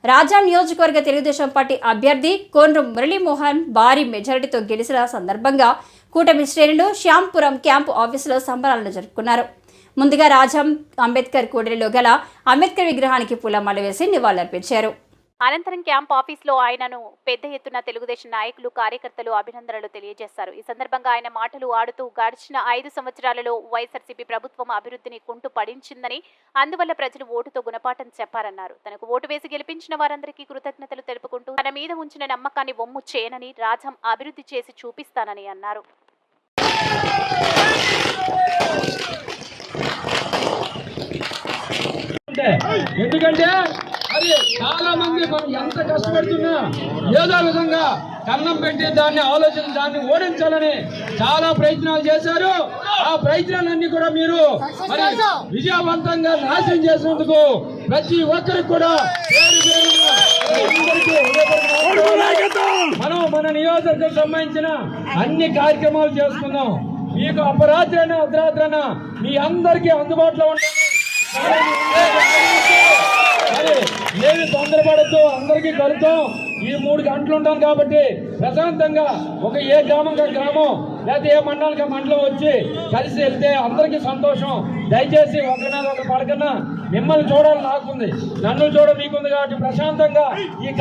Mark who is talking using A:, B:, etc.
A: రాజాం నియోజకవర్గ తెలుగుదేశం పార్టీ అభ్యర్థి కోన్రు మురళీమోహన్ భారీ మెజారిటీతో గెలిచిన సందర్భంగా కూటమి శ్రేణులు శ్యాంపురం క్యాంపు ఆఫీసులో సంబరాలను జరుపుకున్నారు. ముందుగా రాజాం అంబేద్కర్ కూడలిలో గల అంబేద్కర్ విగ్రహానికి పూలమాల వేసి నివాళులర్పించారు.
B: అనంతరం క్యాంప్ ఆఫీసులో ఆయనను పెద్ద ఎత్తున తెలుగుదేశం నాయకులు కార్యకర్తలు అభినందనలు తెలియజేశారు. ఈ సందర్భంగా ఆయన మాటలు ఆడుతూ గడిచిన 5 సంవత్సరాలలో వైఎస్ఆర్సీపీ ప్రభుత్వం అభివృద్ధిని కుంటు పడించిందని, అందువల్ల ప్రజలు ఓటుతో గుణపాఠం చెప్పారన్నారు. తనకు ఓటు వేసి గెలిపించిన వారందరికీ కృతజ్ఞతలు తెలుపుకుంటూ తన మీద ఉంచిన నమ్మకాన్ని వమ్ము చేయనని, రాజాం అభివృద్ధి చేసి చూపిస్తానని అన్నారు.
C: ఎందుకంటే అది చాలా మంది మనం ఎంత కష్టపడుతున్నా ఏదో విధంగా కన్నం పెట్టి దాన్ని ఆలోచించి దాన్ని ఓడించాలని చాలా ప్రయత్నాలు చేశారు. ఆ ప్రయత్నాలన్నీ కూడా మీరు మరి విజయవంతంగా నాశనం చేసినందుకు ప్రతి ఒక్కరికి కూడా మనం మన నియోజకవర్గం సంబంధించిన అన్ని కార్యక్రమాలు చేసుకుందాం. మీకు అపరాత్రైనా అర్ధరాత్రైనా మీ అందరికీ అందుబాటులో ఉంటుంది. ఏమి తొందరపడద్దు, అందరికీ కలుద్దాం. ఈ 3 గంటలు ఉంటాను కాబట్టి ప్రశాంతంగా ఏ గ్రామం గ్రామం లేకపోతే ఏ మండలానికి మండలం వచ్చి కలిసి వెళ్తే అందరికీ సంతోషం. దయచేసి ఒకరినొకరు పడకన్నా మిమ్మల్ని చూడాలని నాకుంది, నన్ను చూడ మీకుంది కాబట్టి ప్రశాంతంగా ఈ